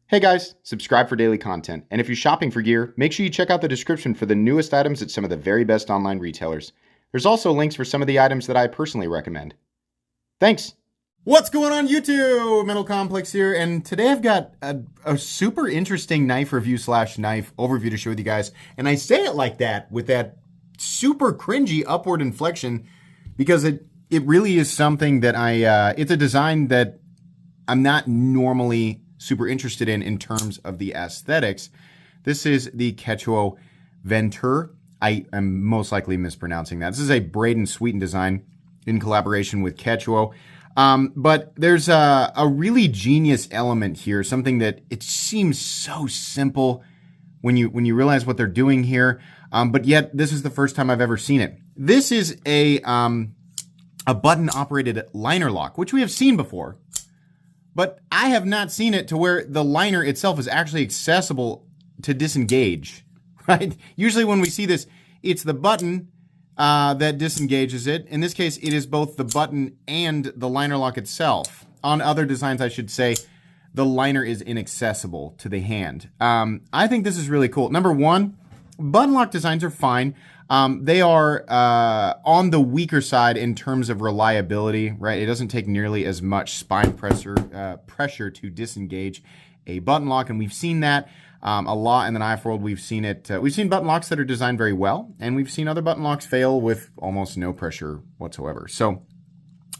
Hey guys, subscribe for daily content. And if you're shopping for gear, make sure you check out the description for the newest items at some of the very best online retailers. There's also links for some of the items that I personally recommend. Thanks! What's going on YouTube? Metal Complex here, and today I've got a super interesting knife review slash knife overview to share with you guys. And I say it like that with that super cringy upward inflection because it really is something that it's a design that I'm not normally super interested in terms of the aesthetics. This is the Ketuo Ventr. I am most likely mispronouncing that. This is a braid and sweeten design in collaboration with Ketuo. But there's a really genius element here, something that it seems so simple when you realize what they're doing here. But yet this is the first time I've ever seen it. This is a button operated liner lock, which we have seen before. But I have not seen it to where the liner itself is actually accessible to disengage, right? Usually when we see this, it's the button that disengages it. In this case, it is both the button and the liner lock itself. On other designs, I should say, the liner is inaccessible to the hand. I think this is really cool. Number one, button lock designs are fine. They are on the weaker side in terms of reliability, right? It doesn't take nearly as much spine pressure to disengage a button lock, and we've seen that a lot in the knife world. We've seen it. We've seen button locks that are designed very well, and we've seen other button locks fail with almost no pressure whatsoever. So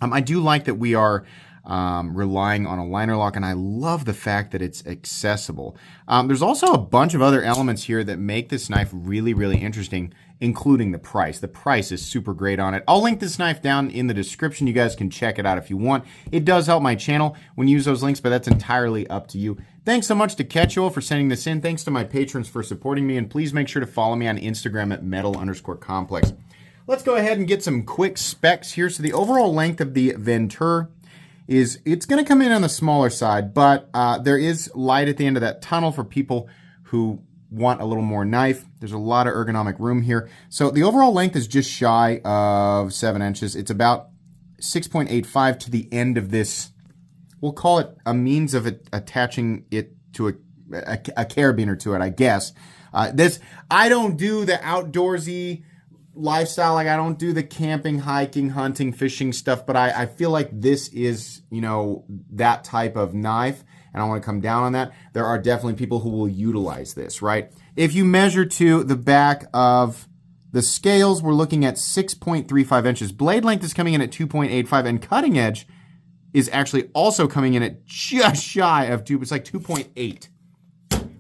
I do like that we are relying on a liner lock, and I love the fact that it's accessible. There's also a bunch of other elements here that make this knife really, really interesting, including the price. The price is super great on it. I'll link this knife down in the description. You guys can check it out if you want. It does help my channel when you use those links, but that's entirely up to you. Thanks so much to Ketuo for sending this in. Thanks to my patrons for supporting me, and please make sure to follow me on Instagram at metal_complex. Let's go ahead and get some quick specs here. So the overall length of the Ventr is it's going to come in on the smaller side, but there is light at the end of that tunnel for people who want a little more knife. There's a lot of ergonomic room here. So the overall length is just shy of 7 inches. It's about 6.85 to the end of this. We'll call it a means of attaching it to a carabiner to it, I guess. I don't do the outdoorsy lifestyle, like I don't do the camping, hiking, hunting, fishing stuff, but I feel like this is, that type of knife, and I want to come down on that. There are definitely people who will utilize this, right? If you measure to the back of the scales, we're looking at 6.35 inches. Blade length is coming in at 2.85, and cutting edge is actually also coming in at just shy of 2. It's like 2.8.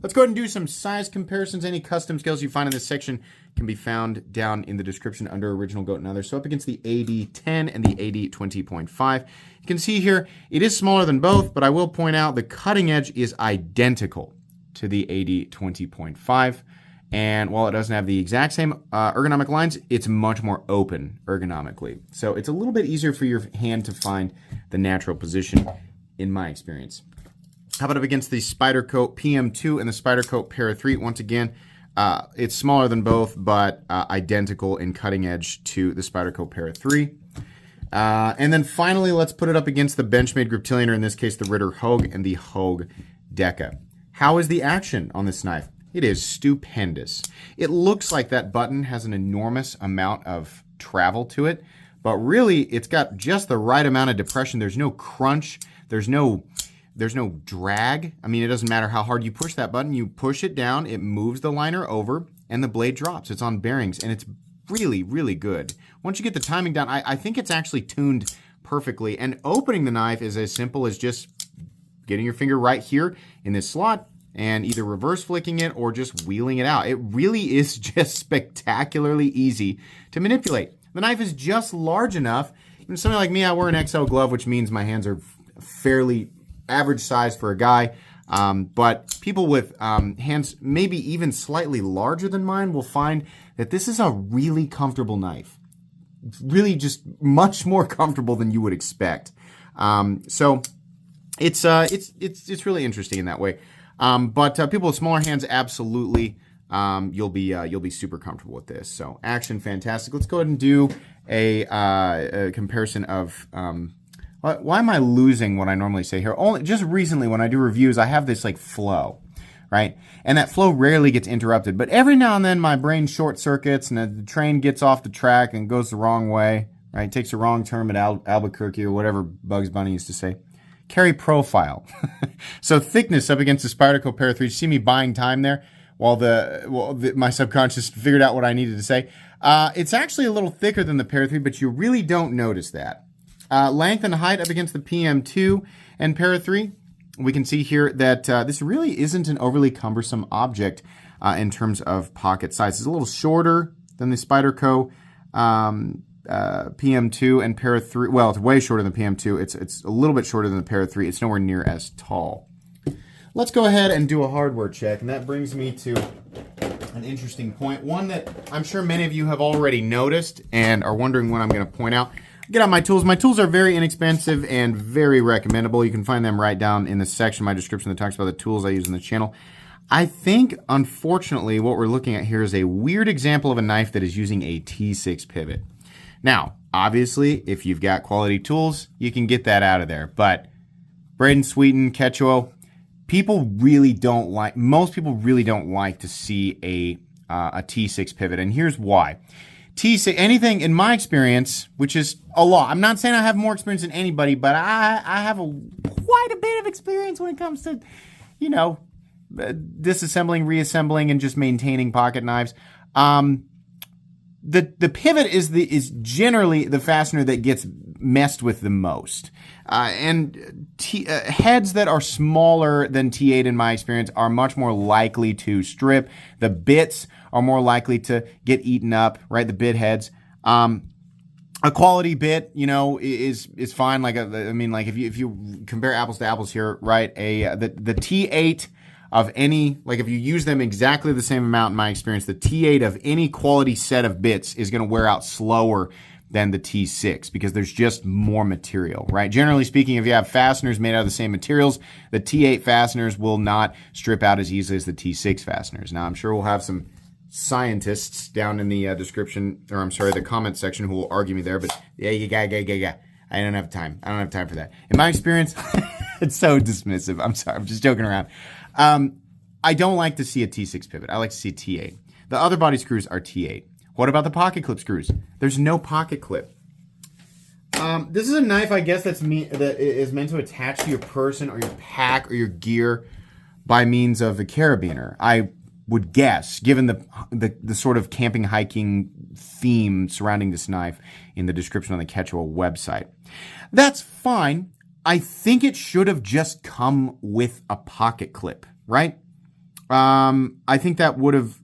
Let's go ahead and do some size comparisons. Any custom scales you find in this section can be found down in the description under Original Goat and Others. So up against the AD10 and the AD20.5. You can see here, it is smaller than both, but I will point out the cutting edge is identical to the AD20.5. And while it doesn't have the exact same ergonomic lines, it's much more open ergonomically. So it's a little bit easier for your hand to find the natural position, in my experience. How about up against the Spyderco PM2 and the Spyderco Para 3? Once again, it's smaller than both, but identical in cutting edge to the Spyderco Para 3. And then finally, let's put it up against the Benchmade Griptilian, or in this case, the Ritter Hogue and the Hogue Deca. How is the action on this knife? It is stupendous. It looks like that button has an enormous amount of travel to it, but really, it's got just the right amount of depression. There's no crunch. There's no drag. I mean, it doesn't matter how hard you push that button. You push it down, it moves the liner over, and the blade drops. It's on bearings, and it's really, really good. Once you get the timing down, I think it's actually tuned perfectly. And opening the knife is as simple as just getting your finger right here in this slot and either reverse flicking it or just wheeling it out. It really is just spectacularly easy to manipulate. The knife is just large enough. Even somebody like me, I wear an XL glove, which means my hands are fairly average size for a guy, but people with hands maybe even slightly larger than mine will find that this is a really comfortable knife. Really just much more comfortable than you would expect. So it's really interesting in that way. But people with smaller hands, absolutely, you'll be super comfortable with this. So action, fantastic. Let's go ahead and do a comparison of why am I losing what I normally say here? Only just recently when I do reviews, I have this like flow, right? And that flow rarely gets interrupted. But every now and then my brain short circuits and the train gets off the track and goes the wrong way, right? Takes a wrong turn at Albuquerque or whatever Bugs Bunny used to say. Carry profile. So thickness up against the Spyderco Para 3. You see me buying time there while my subconscious figured out what I needed to say. It's actually a little thicker than the Para 3, but you really don't notice that. Length and height up against the PM2 and Para 3. We can see here that this really isn't an overly cumbersome object in terms of pocket size. It's a little shorter than the Spyderco PM2 and Para 3. Well, it's way shorter than PM2. It's a little bit shorter than the Para 3. It's nowhere near as tall. Let's go ahead and do a hardware check, and that brings me to an interesting point, one that I'm sure many of you have already noticed and are wondering when I'm going to point out. Get out my tools. My tools are very inexpensive and very recommendable. You can find them right down in the section of my description that talks about the tools I use on the channel. I think, unfortunately, what we're looking at here is a weird example of a knife that is using a T6 pivot. Now, obviously, if you've got quality tools, you can get that out of there. But Braden Sweeten, Ketuo, most people really don't like to see a T6 pivot, and here's why. T6, anything in my experience, which is a lot. I'm not saying I have more experience than anybody, but I have quite a bit of experience when it comes to, disassembling, reassembling, and just maintaining pocket knives. The pivot is generally the fastener that gets messed with the most. And heads that are smaller than T8 in my experience are much more likely to strip. The bits are more likely to get eaten up, right? The bit heads. A quality bit, is fine. If you compare apples to apples here, right? The T8 of any, if you use them exactly the same amount in my experience, the T8 of any quality set of bits is going to wear out slower than the T6 because there's just more material, right? Generally speaking, if you have fasteners made out of the same materials, the T8 fasteners will not strip out as easily as the T6 fasteners. Now, I'm sure we'll have some scientists down in the the comment section who will argue me there, but yeah. I don't have time. I don't have time for that. In my experience, it's so dismissive. I'm sorry. I'm just joking around. I don't like to see a T6 pivot. I like to see T8. The other body screws are T8. What about the pocket clip screws? There's no pocket clip. This is a knife, I guess, that is meant to attach to your person or your pack or your gear by means of a carabiner. I would guess, given the sort of camping, hiking theme surrounding this knife in the description on the Ketuo website. That's fine. I think it should have just come with a pocket clip, right? I think that would have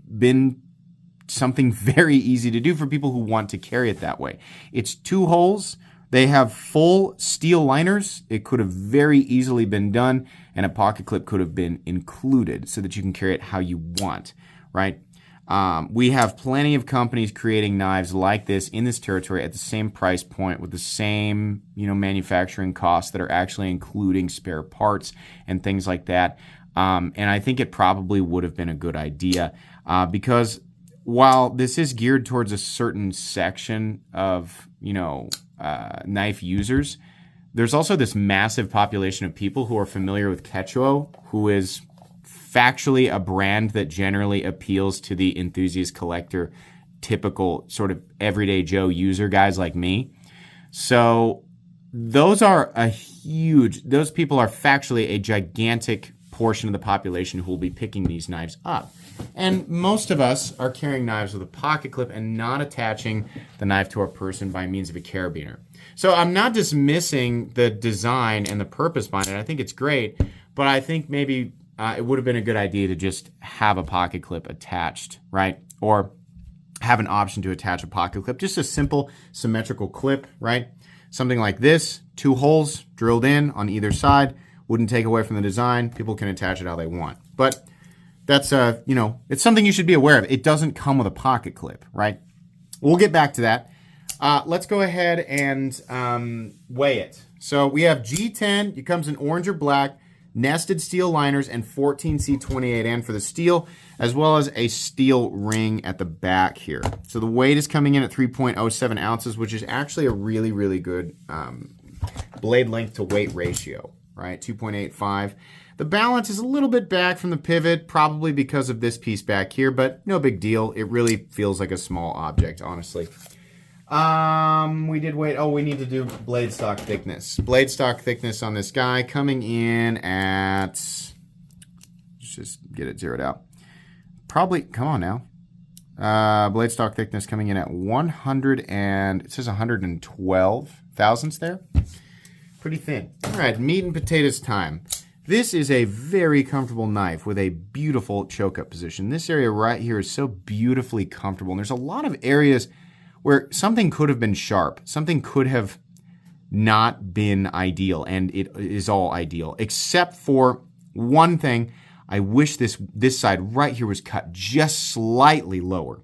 been something very easy to do for people who want to carry it that way. It's 2 holes. They have full steel liners. It could have very easily been done, and a pocket clip could have been included so that you can carry it how you want, right? We have plenty of companies creating knives like this in this territory at the same price point with the same, manufacturing costs that are actually including spare parts and things like that. And I think it probably would have been a good idea because while this is geared towards a certain section of, knife users, there's also this massive population of people who are familiar with Ketuo, who is factually a brand that generally appeals to the enthusiast collector, typical sort of everyday Joe user guys like me. So those people are factually a gigantic portion of the population who will be picking these knives up. And most of us are carrying knives with a pocket clip and not attaching the knife to our person by means of a carabiner. So I'm not dismissing the design and the purpose behind it. I think it's great, but I think maybe it would have been a good idea to just have a pocket clip attached, right? Or have an option to attach a pocket clip, just a simple symmetrical clip, right? Something like this, 2 holes drilled in on either side, wouldn't take away from the design. People can attach it how they want. But that's, it's something you should be aware of. It doesn't come with a pocket clip, right? We'll get back to that. Let's go ahead and weigh it. So we have G10. It comes in orange or black, nested steel liners, and 14C28N for the steel, as well as a steel ring at the back here. So the weight is coming in at 3.07 ounces, which is actually a really, really good blade length to weight ratio, right? 2.85. The balance is a little bit back from the pivot, probably because of this piece back here, but no big deal. It really feels like a small object, honestly. We did wait. Oh, we need to do blade stock thickness. Blade stock thickness on this guy coming in at, let's just get it zeroed out. Probably, come on now. Blade stock thickness coming in at 100 and, it says 112 thousandths there. Pretty thin. All right, meat and potatoes time. This is a very comfortable knife with a beautiful choke-up position. This area right here is so beautifully comfortable. And there's a lot of areas where something could have been sharp. Something could have not been ideal, and it is all ideal. Except for one thing, I wish this side right here was cut just slightly lower.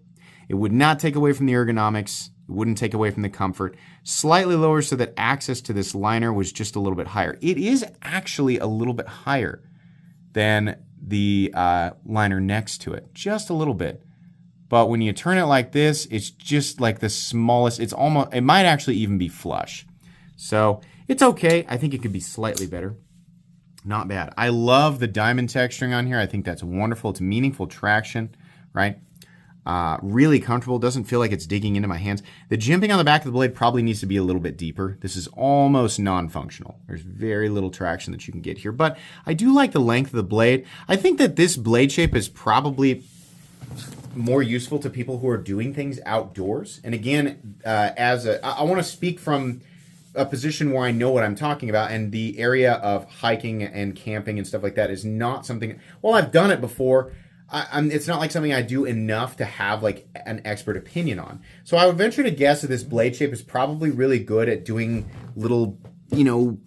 It would not take away from the ergonomics. It wouldn't take away from the comfort. Slightly lower so that access to this liner was just a little bit higher. It is actually a little bit higher than the liner next to it. Just a little bit. But when you turn it like this, it's just like the smallest. It's almost, it might actually even be flush. So it's okay. I think it could be slightly better. Not bad. I love the diamond texturing on here. I think that's wonderful. It's meaningful traction, right? Really comfortable. Doesn't feel like it's digging into my hands. The jimping on the back of the blade probably needs to be a little bit deeper. This is almost non-functional. There's very little traction that you can get here. But I do like the length of the blade. I think that this blade shape is probably more useful to people who are doing things outdoors. And again, I want to speak from a position where I know what I'm talking about, and the area of hiking and camping and stuff like that is not something, well, I've done it before. It's not like something I do enough to have like an expert opinion on. So I would venture to guess that this blade shape is probably really good at doing little,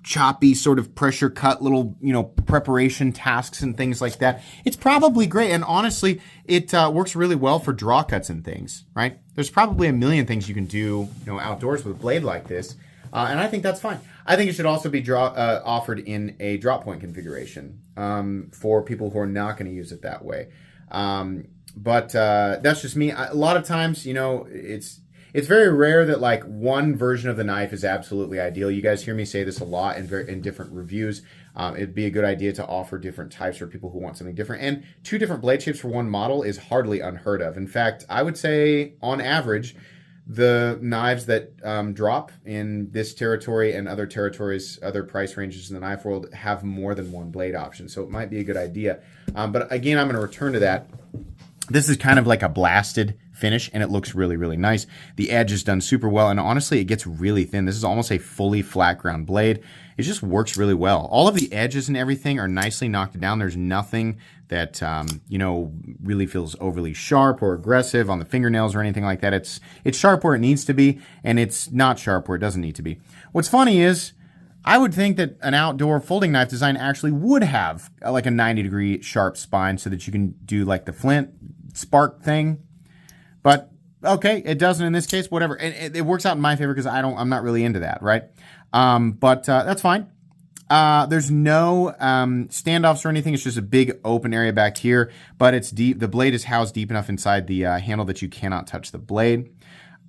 choppy sort of pressure cut, little, preparation tasks and things like that. It's probably great. And honestly, it works really well for draw cuts and things, right? There's probably a million things you can do, outdoors with a blade like this. And I think that's fine. I think it should also be offered in a drop point configuration for people who are not going to use it that way. But that's just me. A lot of times, it's very rare that like one version of the knife is absolutely ideal. You guys hear me say this a lot in different reviews. It'd be a good idea to offer different types for people who want something different. And 2 different blade shapes for one model is hardly unheard of. In fact, I would say on average, the knives that drop in this territory and other territories, other price ranges in the knife world, have more than one blade option. So it might be a good idea. But again, I'm going to return to that. This is kind of like a blasted finish, and it looks really, really nice. The edge is done super well, and honestly, it gets really thin. This is almost a fully flat ground blade. It just works really well. All of the edges and everything are nicely knocked down. There's nothing that, really feels overly sharp or aggressive on the fingernails or anything like that. It's sharp where it needs to be, and it's not sharp where it doesn't need to be. What's funny is, I would think that an outdoor folding knife design actually would have like a 90-degree sharp spine so that you can do like the flint spark thing. But okay, it doesn't in this case, whatever. And it works out in my favor because I'm not really into that, right? But that's fine. There's no standoffs or anything. It's just a big open area back here, but it's deep. The blade is housed deep enough inside the handle that you cannot touch the blade.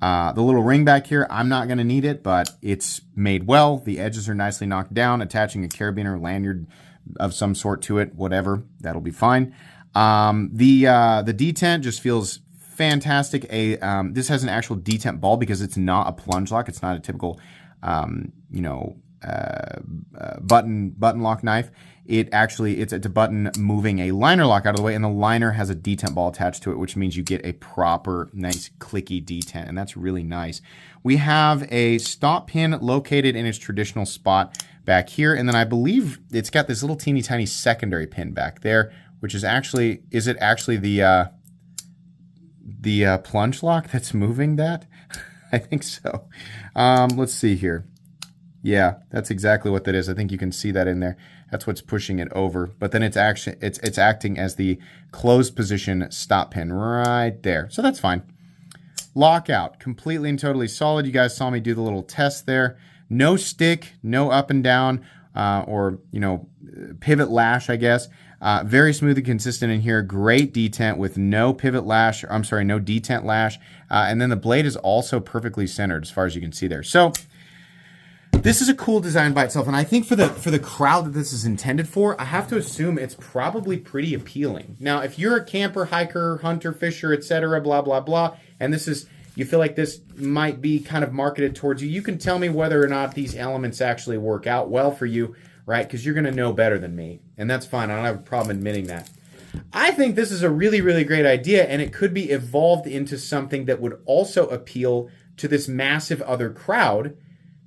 The little ring back here, I'm not going to need it, but it's made well. The edges are nicely knocked down. Attaching a carabiner lanyard of some sort to it, whatever, that'll be fine. The detent just feels fantastic. This has an actual detent ball because it's not a plunge lock. It's not a typical, button lock knife. It's a button moving a liner lock out of the way, and the liner has a detent ball attached to it, which means you get a proper nice clicky detent, and that's really nice. We have a stop pin located in its traditional spot back here, and then I believe it's got this little teeny tiny secondary pin back there, which is actually, is it actually the plunge lock that's moving that? I think so. Let's see here. Yeah, that's exactly what that is. I think you can see that in there. That's what's pushing it over. But then it's acting as the closed position stop pin right there. So that's fine. Lockout, completely and totally solid. You guys saw me do the little test there. No stick, no up and down, or pivot lash, I guess. Very smooth and consistent in here. Great detent with no pivot lash. I'm sorry, no detent lash. And then the blade is also perfectly centered as far as you can see there. So This is a cool design by itself, and I think for the crowd that this is intended for, I have to assume it's probably pretty appealing. Now, if you're a camper, hiker, hunter, fisher, etc., blah, blah, blah, and you feel like this might be kind of marketed towards you, you can tell me whether or not these elements actually work out well for you, right? Because you're going to know better than me, and that's fine. I don't have a problem admitting that. I think this is a really, really great idea, and it could be evolved into something that would also appeal to this massive other crowd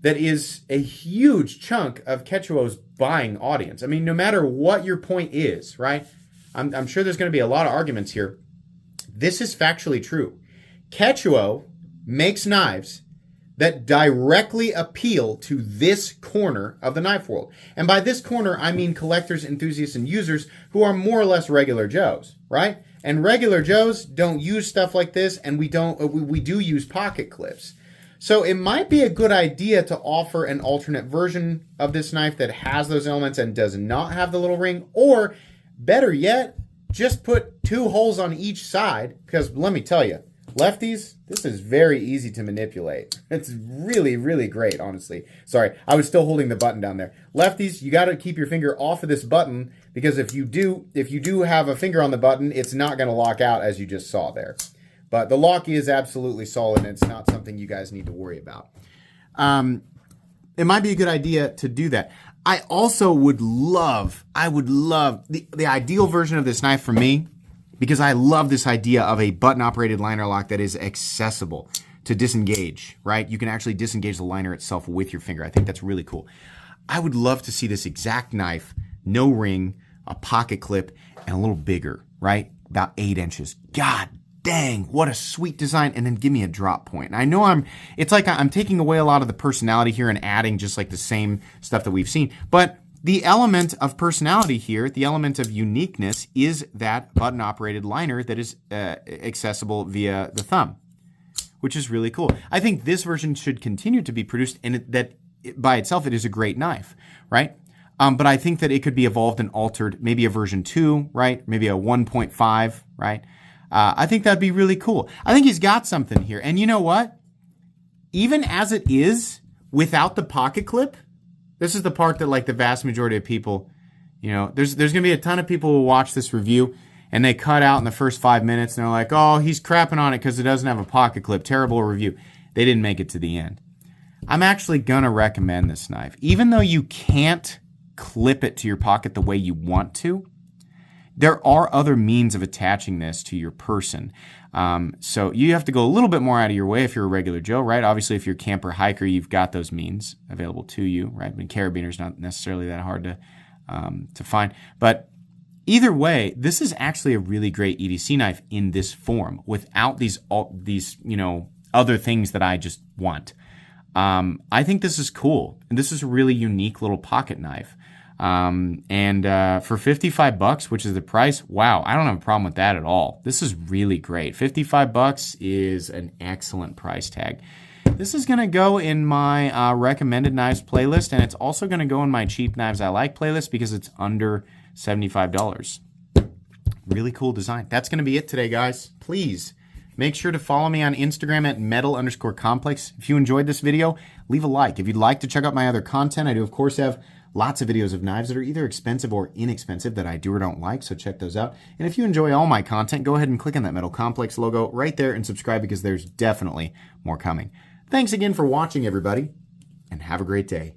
that is a huge chunk of Ketuo's buying audience. I mean, no matter what your point is, right? I'm sure there's going to be a lot of arguments here. This is factually true. Ketuo makes knives that directly appeal to this corner of the knife world. And by this corner, I mean collectors, enthusiasts, and users who are more or less regular Joes, right? And regular Joes don't use stuff like this, and we do use pocket clips. So it might be a good idea to offer an alternate version of this knife that has those elements and does not have the little ring, or better yet, just put 2 holes on each side, because let me tell you, lefties, this is very easy to manipulate. It's really, really great, honestly. Sorry, I was still holding the button down there. Lefties, you got to keep your finger off of this button, because if you do have a finger on the button, it's not going to lock out, as you just saw there. But the lock is absolutely solid, and it's not something you guys need to worry about. It might be a good idea to do that. I also would love the ideal version of this knife for me, because I love this idea of a button-operated liner lock that is accessible to disengage, right? You can actually disengage the liner itself with your finger. I think that's really cool. I would love to see this exact knife, no ring, a pocket clip, and a little bigger, right? About 8 inches. God dang, what a sweet design. And then give me a drop point. And I know it's like I'm taking away a lot of the personality here and adding just like the same stuff that we've seen. But the element of personality here, the element of uniqueness, is that button-operated liner that is accessible via the thumb, which is really cool. I think this version should continue to be produced, and that by itself, it is a great knife, right? But I think that it could be evolved and altered, maybe a version 2, right? Maybe a 1.5, right? I think that'd be really cool. I think he's got something here. And you know what? Even as it is, without the pocket clip, this is the part that, like, the vast majority of people, there's going to be a ton of people who watch this review and they cut out in the first 5 minutes and they're like, oh, he's crapping on it because it doesn't have a pocket clip. Terrible review. They didn't make it to the end. I'm actually going to recommend this knife. Even though you can't clip it to your pocket the way you want to, there are other means of attaching this to your person. So you have to go a little bit more out of your way if you're a regular Joe, right? Obviously, if you're a camper hiker, you've got those means available to you, right? I mean, carabiners not necessarily that hard to find. But either way, this is actually a really great EDC knife in this form without these other things that I just want. I think this is cool. And this is a really unique little pocket knife. For $55, which is the price, wow, I don't have a problem with that at all. This is really great. $55 is an excellent price tag. This is going to go in my recommended knives playlist, and it's also going to go in my cheap knives I like playlist because it's under $75. Really cool design. That's going to be it today, guys. Please make sure to follow me on Instagram at metal_complex. If you enjoyed this video, leave a like. If you'd like to check out my other content, I do, of course, have lots of videos of knives that are either expensive or inexpensive that I do or don't like, so check those out. And if you enjoy all my content, go ahead and click on that Metal Complex logo right there and subscribe because there's definitely more coming. Thanks again for watching, everybody, and have a great day.